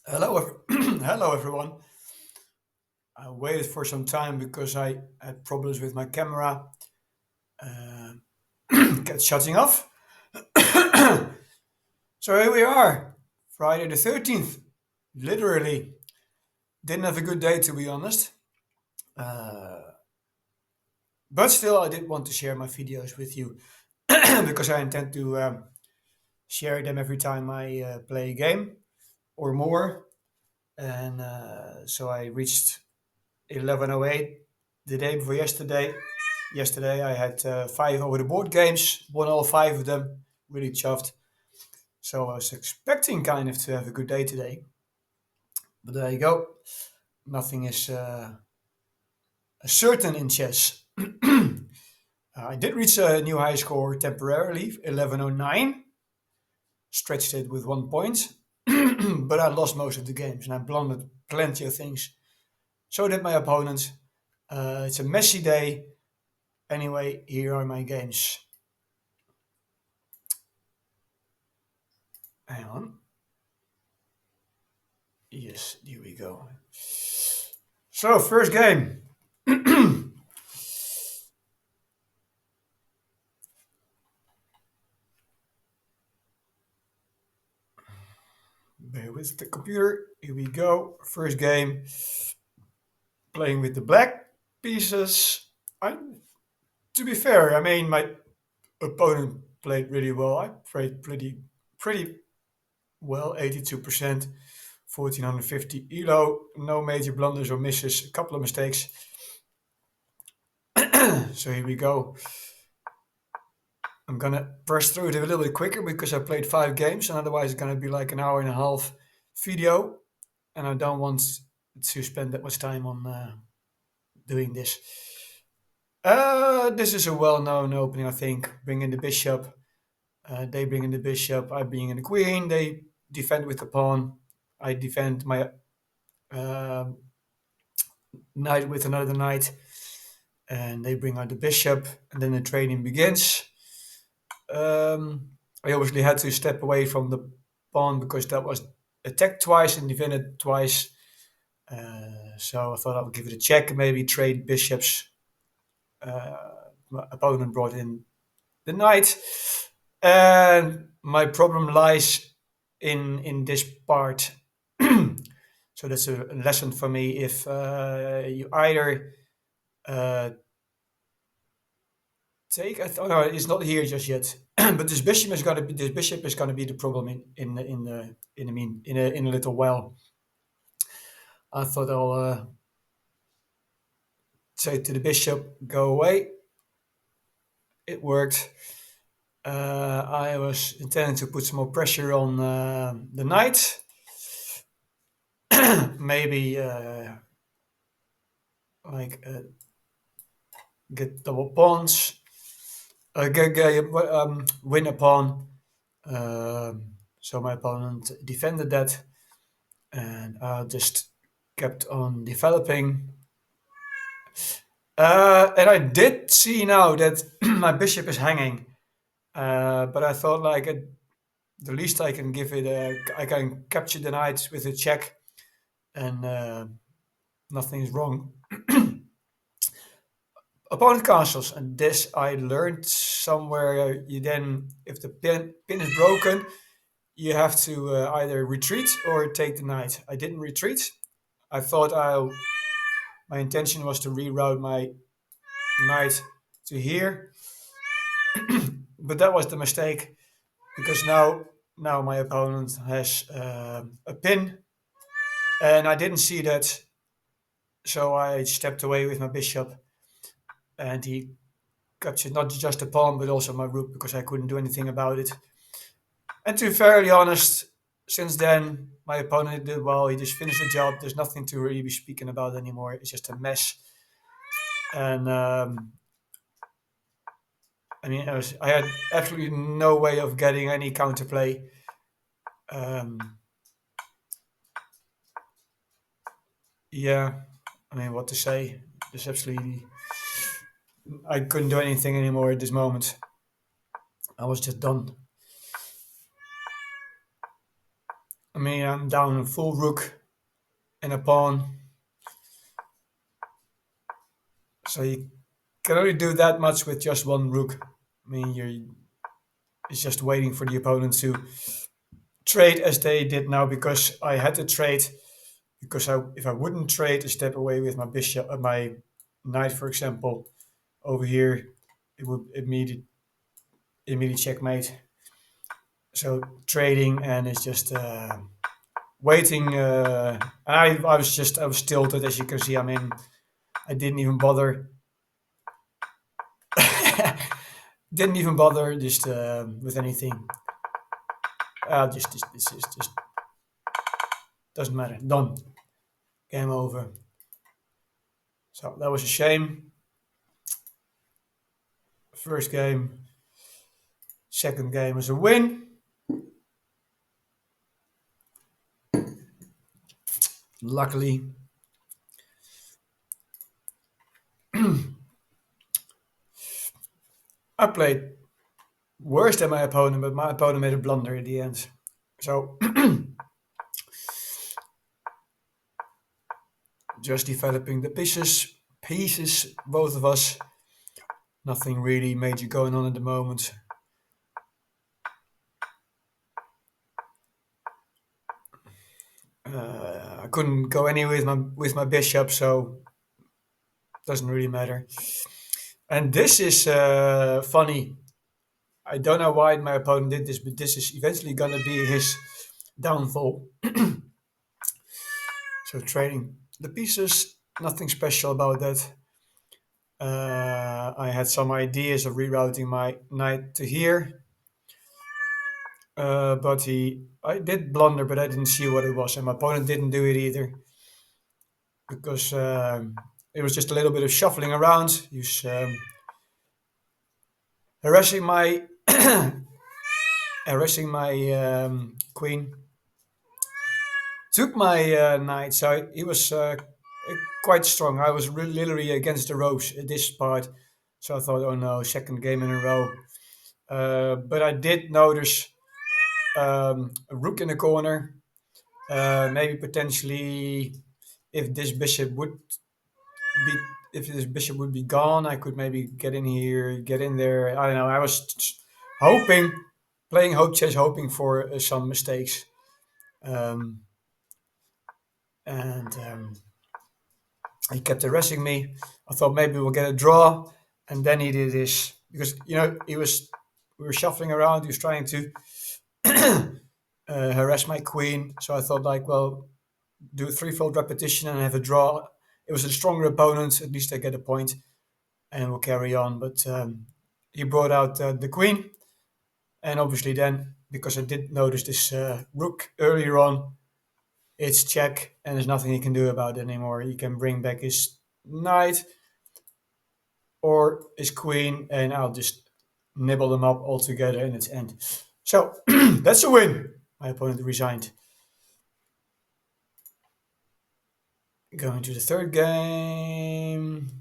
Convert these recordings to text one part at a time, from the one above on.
Hello everyone. I waited for some time because I had problems with my camera. Uh, kept shutting off. So here we are, Friday the 13th. Literally, didn't have a good day to be honest. Uh, but still, I did want to share my videos with you because I intend to share them every time I play a game or more. And so I reached 11:08 the day before yesterday. Yesterday I had five over the board games, won all five of them, really chuffed. So I was expecting kind of to have a good day today, but there you go. Nothing is certain in chess. I did reach a new high score temporarily, 11:09, stretched it with 1 point, but I lost most of the games and I blundered plenty of things. So did my opponent. It's a messy day. Anyway, here are my games. Hang on. Yes, here we go. So, first game. Bear with the computer. Here we go. First game. Playing with the black pieces. I, to be fair, I mean my opponent played really well. I played pretty well, 82%, 1450 elo. No major blunders or misses. A couple of mistakes. So here we go. I'm gonna press through it a little bit quicker because I played five games, and otherwise it's gonna be like an hour and a half video, and I don't want to spend that much time on doing this. This is a well-known opening, I think. Bring in the bishop. They bring in the bishop. I bring in the queen. They defend with the pawn. I defend my uh, knight with another knight, and they bring out the bishop, and then the training begins. I obviously had to step away from the pawn because that was attacked twice and defended twice. So I thought I would give it a check, maybe trade bishops. My opponent brought in the knight, and my problem lies in this part. So that's a lesson for me. If you either uh, take, oh no, it's not here just yet. But this bishop is gonna be the problem in a little while. I thought I'll say to the bishop, go away. It worked. I was intending to put some more pressure on the knight. Maybe like get double pawns. Win a pawn. So my opponent defended that, and I just kept on developing. And I did see now that my bishop is hanging, but I thought like the least I can give it, I can capture the knight with a check, and nothing is wrong. Opponent castles, and this I learned somewhere. You then, if the pin is broken, you have to either retreat or take the knight. I didn't retreat. I thought my intention was to reroute my knight to here, but that was the mistake because now my opponent has a pin, and I didn't see that, so I stepped away with my bishop, and he captured not just the pawn but also my rook because I couldn't do anything about it. And to be fairly honest, since then my opponent did well. He just finished the job. There's nothing to really be speaking about anymore. It's just a mess. And I mean, I had absolutely no way of getting any counterplay. Um, yeah, I mean, what to say? There's absolutely, I couldn't do anything anymore at this moment. I was just done. I mean, I'm down a full rook and a pawn, so you can only do that much with just one rook. I mean, you're it's just waiting for the opponent to trade as they did now because I had to trade because if I wouldn't trade a step away with my bishop, my knight, for example, over here, it would immediate checkmate. So trading and it's just waiting. I was tilted as you can see. I mean, I didn't even bother. Didn't even bother just with anything. Just this is just doesn't matter. Done. Game over. So that was a shame. First game. Second game was a win. Luckily, I played worse than my opponent, but my opponent made a blunder at the end. So just developing the pieces, both of us. Nothing really major going on at the moment. I couldn't go anywhere with my bishop, so doesn't really matter. And this is funny. I don't know why my opponent did this, but this is eventually gonna be his downfall. So trading the pieces, nothing special about that. I had some ideas of rerouting my knight to here, but I did blunder, but I didn't see what it was, and my opponent didn't do it either because it was just a little bit of shuffling around. He was harassing my harassing my queen. Took my knight, so he was quite strong. I was really literally against the ropes at this part, so I thought, oh no, second game in a row. But I did notice a rook in the corner. Maybe potentially, if this bishop would be if this bishop would be gone, I could maybe get in here, get in there. I don't know. I was hoping, playing hope chess, hoping for some mistakes. Um, and he kept harassing me. I thought maybe we'll get a draw, and then he did this because we were shuffling around. He was trying to harass my queen. So I thought like, well, do a threefold repetition and have a draw. It was a stronger opponent. At least I get a point, and we'll carry on. But he brought out the queen, and obviously then because I did notice this rook earlier on, it's check, and there's nothing he can do about it anymore. He can bring back his knight or his queen, and I'll just nibble them up all together and it's end. So that's a win. My opponent resigned. Going to the third game.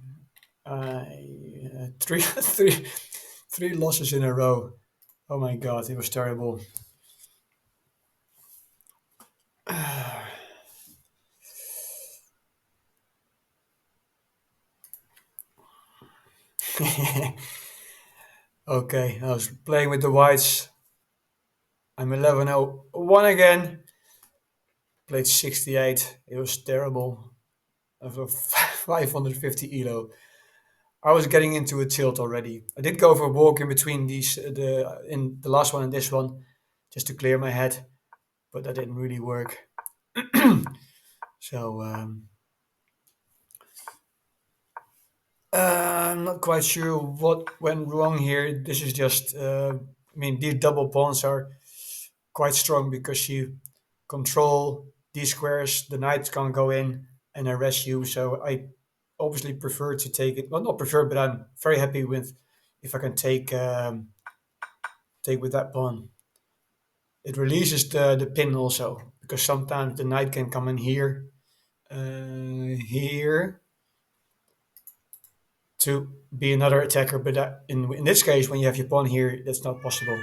Three, three losses in a row. Oh my god, it was terrible. Okay, I was playing with the whites. I'm 11-0-1 again. Played 68. It was terrible. Over 550 elo. I was getting into a tilt already. I did go for a walk in between these, in the last one and this one, just to clear my head, but that didn't really work. So I'm not quite sure what went wrong here. This is just, I mean, these double pawns are quite strong because you control these squares. The knights can't go in and arrest you. So I obviously prefer to take it. Well, not prefer, but I'm very happy with if I can take with that pawn. It releases the pin also because sometimes the knight can come in here, here to be another attacker. But in this case, when you have your pawn here, that's not possible.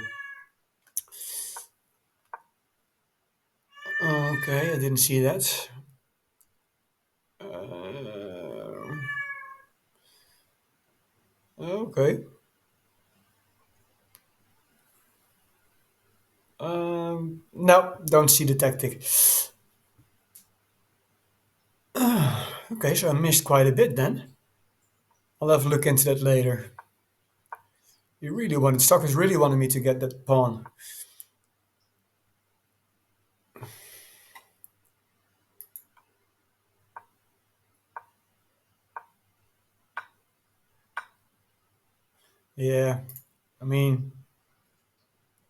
Okay, I didn't see that. Uh, okay. No, don't see the tactic. Okay, so I missed quite a bit then. I'll have a look into that later. You really wanted Stockers really wanted me to get that pawn. Yeah, I mean,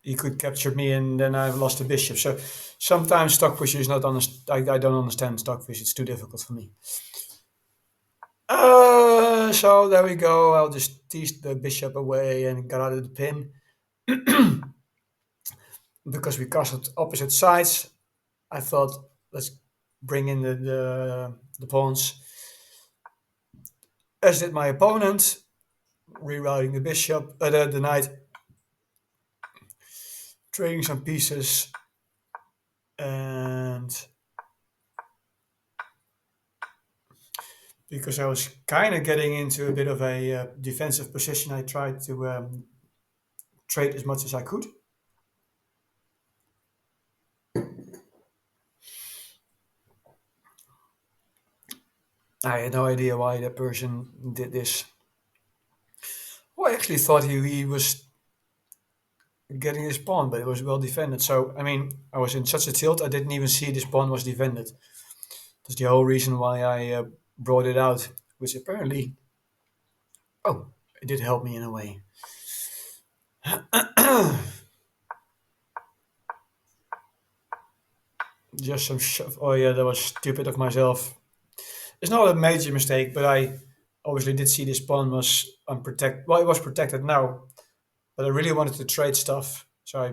he could capture me and then I've lost the bishop. So sometimes stockfish is not I don't understand stockfish. It's too difficult for me. So there we go. I'll just tease the bishop away and got out of the pin because we castled opposite sides. I thought let's bring in the pawns. As did my opponent, rerouting the bishop, the knight, trading some pieces, and because I was kind of getting into a bit of a defensive position, I tried to trade as much as I could. I had no idea why that person did this. Well, I actually thought he was getting his pawn, but it was well defended. So, I mean, I was in such a tilt, I didn't even see this pawn was defended. That's the whole reason why I brought it out, which apparently, oh, it did help me in a way. Just some oh yeah, that was stupid of myself. It's not a major mistake, but I obviously did see this pawn was unprotected. Well, it was protected now, but I really wanted to trade stuff, so I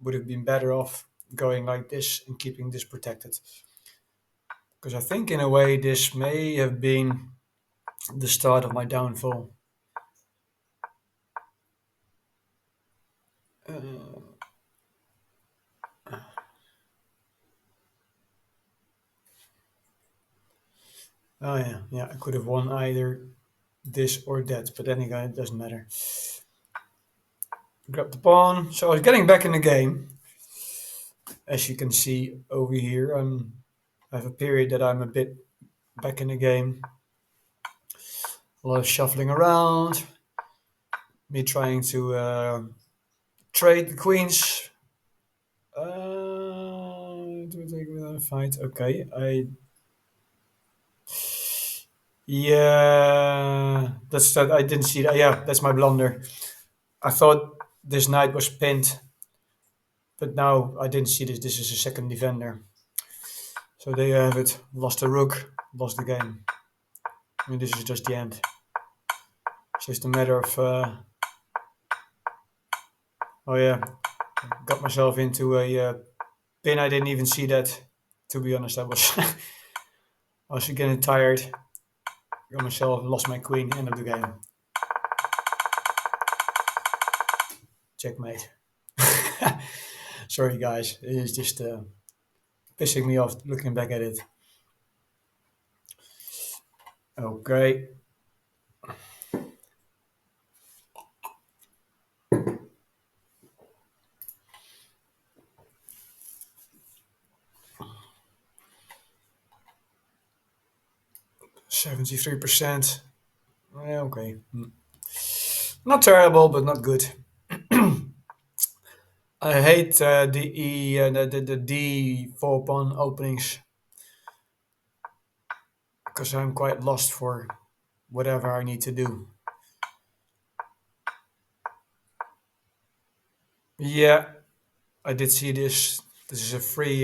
would have been better off going like this and keeping this protected. Because I think in a way this may have been the start of my downfall. Oh yeah, yeah, I could have won either this or that, but anyway, it doesn't matter. Grab the pawn. So I was getting back in the game. As you can see over here, I have a period that I'm a bit back in the game. A lot of shuffling around, me trying to trade the queens. To take without a fight. Okay, yeah, that's that. I didn't see that. Yeah, that's my blunder. I thought this knight was pinned, but now I didn't see this. This is a second defender. So there you have it. Lost the rook, lost the game. I mean, this is just the end. It's just a matter of. Oh yeah, got myself into a pin. I didn't even see that. To be honest, I was I was getting tired. Got myself lost my queen. End of the game. Checkmate. Sorry guys, it is just pissing me off looking back at it. Okay. 73%. Yeah, okay. Not terrible, but not good. I hate the E the D four pawn openings because I'm quite lost for whatever I need to do. Yeah, I did see this. This is a free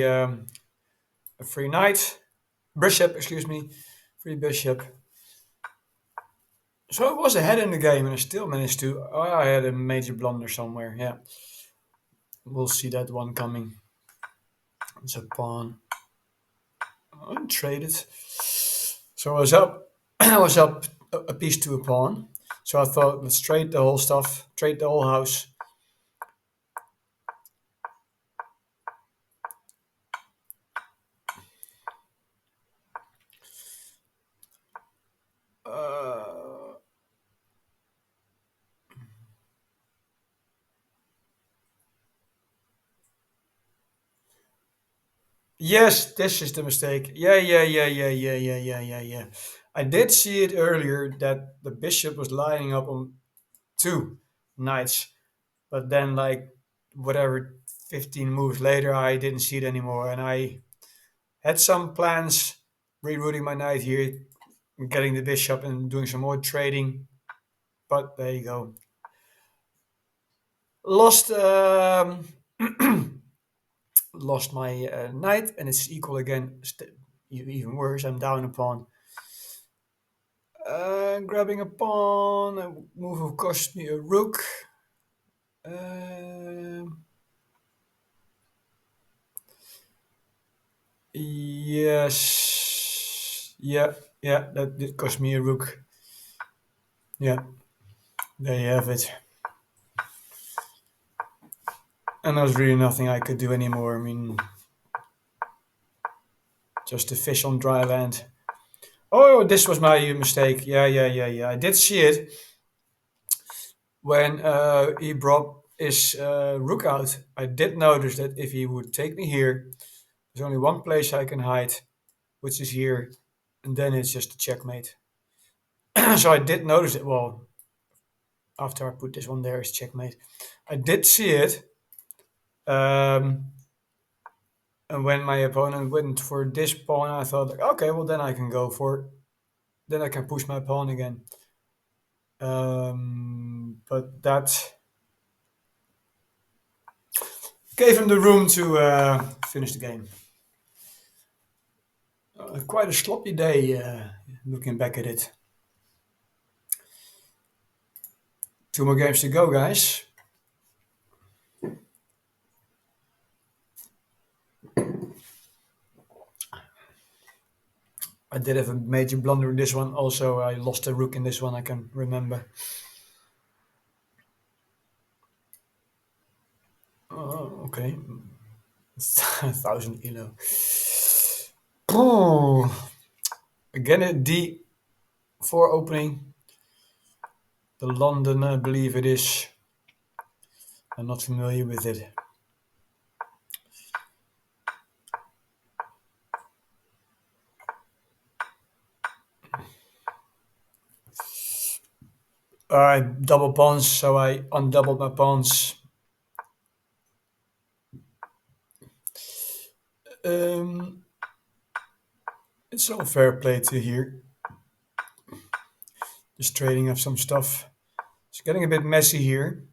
knight, bishop. Excuse me, free bishop. So I was ahead in the game, and I still managed to. Oh, I had a major blunder somewhere. Yeah, we'll see that one coming. It's a pawn. Untraded. So I was up. I was up a piece to a pawn. So I thought, let's trade the whole stuff, trade the whole house. Yes, this is the mistake. Yeah, yeah, yeah, yeah, yeah, yeah, yeah, yeah, yeah. I did see it earlier that the bishop was lining up on two knights, but then like whatever 15 moves later, I didn't see it anymore, and I had some plans rerouting my knight here, getting the bishop and doing some more trading. But there you go. Lost lost my knight, and it's equal again. Even worse, I'm down a pawn. Grabbing a pawn. A move will cost me a rook. Um yes. Yeah, yeah, that did cost me a rook. Yeah, there you have it. And there was really nothing I could do anymore. I mean, just a fish on dry land. Oh, this was my mistake. Yeah, yeah, yeah, yeah. I did see it when he brought his rook out. I did notice that if he would take me here, there's only one place I can hide, which is here, and then it's just a checkmate. So I did notice it. Well, after I put this one there, it's checkmate. I did see it, um, and when my opponent went for this pawn, I thought, like, okay, well then I can go for, then I can push my pawn again. But that gave him the room to finish the game. Quite a sloppy day, looking back at it. Two more games to go, guys. I did have a major blunder in this one. Also, I lost a rook in this one, I can remember. Oh, okay. 1,000 kilo. Oh, again a D4 opening. The London, I believe it is. I'm not familiar with it. I double pawns, so I undoubled my pawns. Um, it's all fair play to here. Just trading of some stuff. It's getting a bit messy here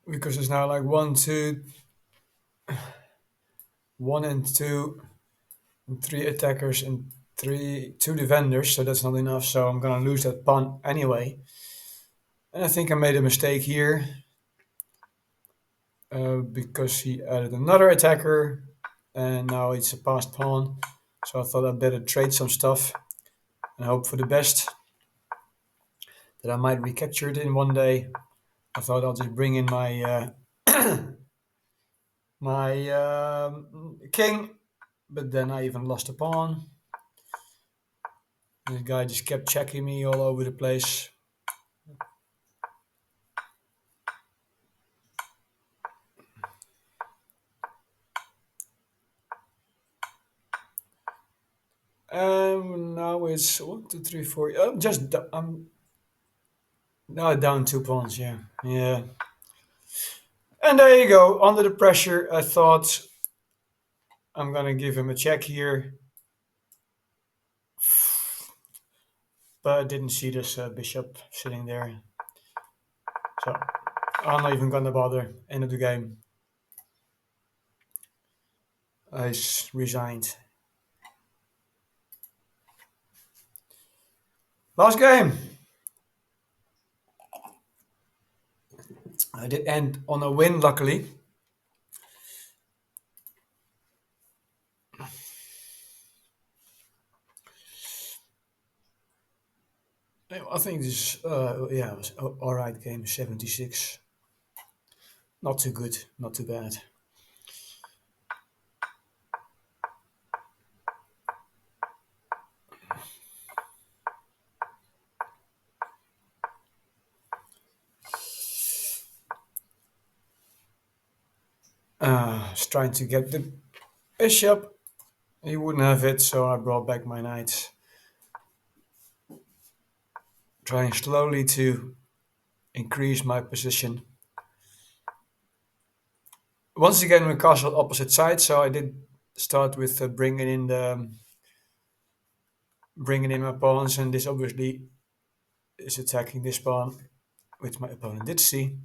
because there's now like one and two, and three attackers and two defenders. So that's not enough. So I'm gonna lose that pawn anyway. And I think I made a mistake here because he added another attacker, and now it's a passed pawn. So I thought I'd better trade some stuff and hope for the best that I might recapture it in one day. I thought I'll just bring in my king, but then I even lost a pawn. And the guy just kept checking me all over the place. Now it's one, two, three, four. I'm now down 2 pawns. Yeah, yeah. And there you go. Under the pressure, I thought I'm gonna give him a check here, but I didn't see this bishop sitting there, so I'm not even gonna bother. End of the game. Resigned. Last game. I did end on a win, luckily. I think this, yeah, it was all right game. 76. Not too good. Not too bad. Was trying to get the bishop. He wouldn't have it, so I brought back my knight, trying slowly to increase my position. Once again, we castle opposite sides, so I did start with bringing in my pawns, and this obviously is attacking this pawn, which my opponent did see.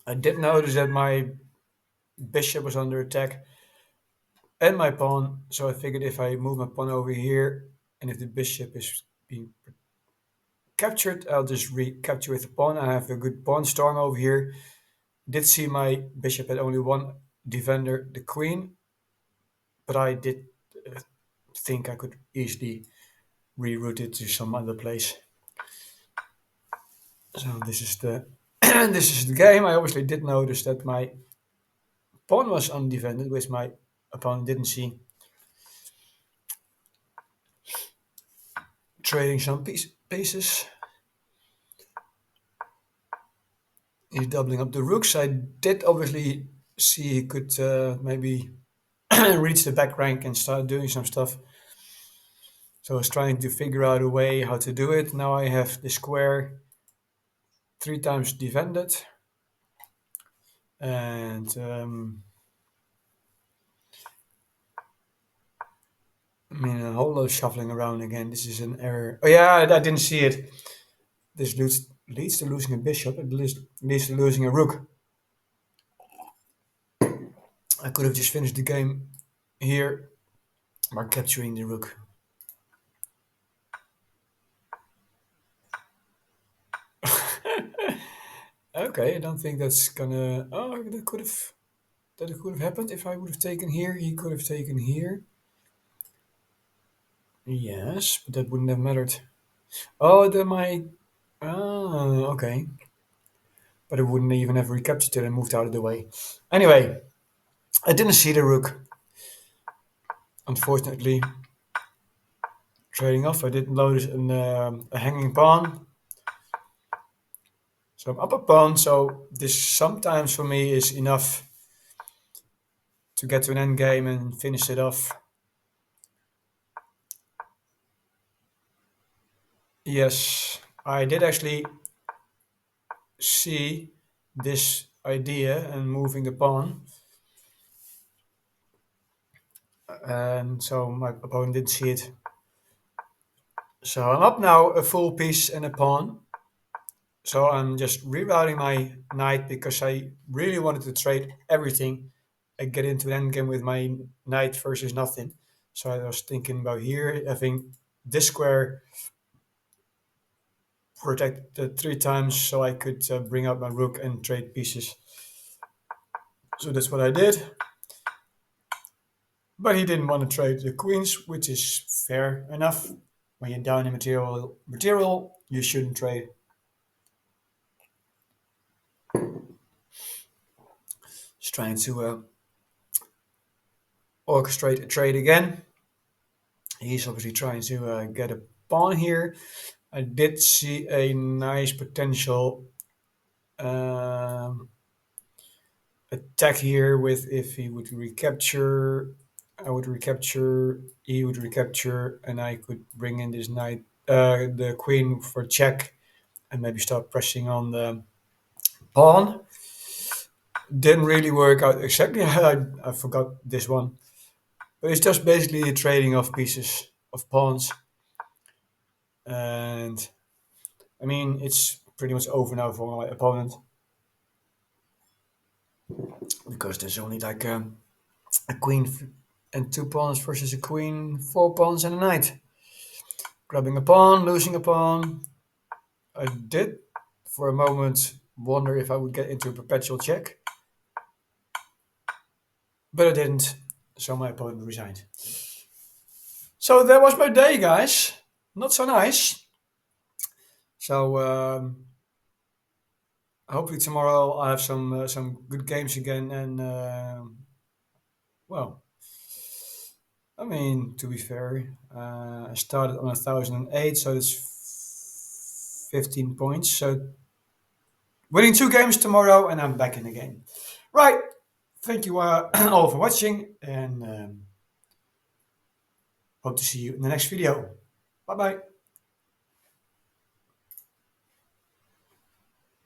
I did notice that my bishop was under attack and my pawn, so I figured if I move my pawn over here, and if the bishop is being captured, I'll just recapture with the pawn. I have a good pawn storm over here. Did see my bishop had only one defender, the queen, but I did uh, think I could easily reroute it to some other place. So this is the this is the game. I obviously did notice that my pawn was undefended, which my opponent didn't see. Trading some pieces. He's doubling up the rooks. I did obviously see he could maybe reach the back rank and start doing some stuff. So I was trying to figure out a way how to do it. Now I have the square 3 times defended, and I mean a whole lot of shuffling around again. This is an error. Oh yeah, I didn't see it. This leads to losing a bishop. It leads to losing a rook. I could have just finished the game here by capturing the rook. Okay, I don't think that's gonna. Oh, that could have happened if I would have taken here. He could have taken here. Yes, but that wouldn't have mattered. Oh, then my. Oh, okay. But it wouldn't even have recaptured it and moved out of the way. Anyway, I didn't see the rook. Unfortunately, trading off, I didn't notice a hanging pawn. So I'm up a pawn. So this sometimes for me is enough to get to an end game and finish it off. Yes, I did actually see this idea and moving the pawn. And so my opponent didn't see it. So I'm up now a full piece and a pawn. So I'm just rerouting my knight because I really wanted to trade everything and get into an endgame with my knight versus nothing. So I was thinking about here having this square protected 3 times so I could bring out my rook and trade pieces. So that's what I did. But he didn't want to trade the queens, which is fair enough. When you're down in material, you shouldn't trade. Just trying to orchestrate a trade again. He's obviously trying to get a pawn here. I did see a nice potential attack here with if he would recapture, I would recapture, he would recapture, and I could bring in this knight, the queen for check, and maybe start pressing on the pawn. Didn't really work out exactly. I forgot this one, but it's just basically a trading of pieces of pawns, and I mean it's pretty much over now for my opponent because there's only like a queen and 2 pawns versus a queen, 4 pawns, and a knight. Grabbing a pawn, losing a pawn. I did for a moment wonder if I would get into a perpetual check, but I didn't. So my opponent resigned. So that was my day, guys. Not so nice. So hopefully tomorrow I'll have some good games again. And well, I mean to be fair, I started on 1008, so it's 15 points. So winning 2 games tomorrow, and I'm back in the game. Right. Thank you all for watching, and hope to see you in the next video. Bye bye.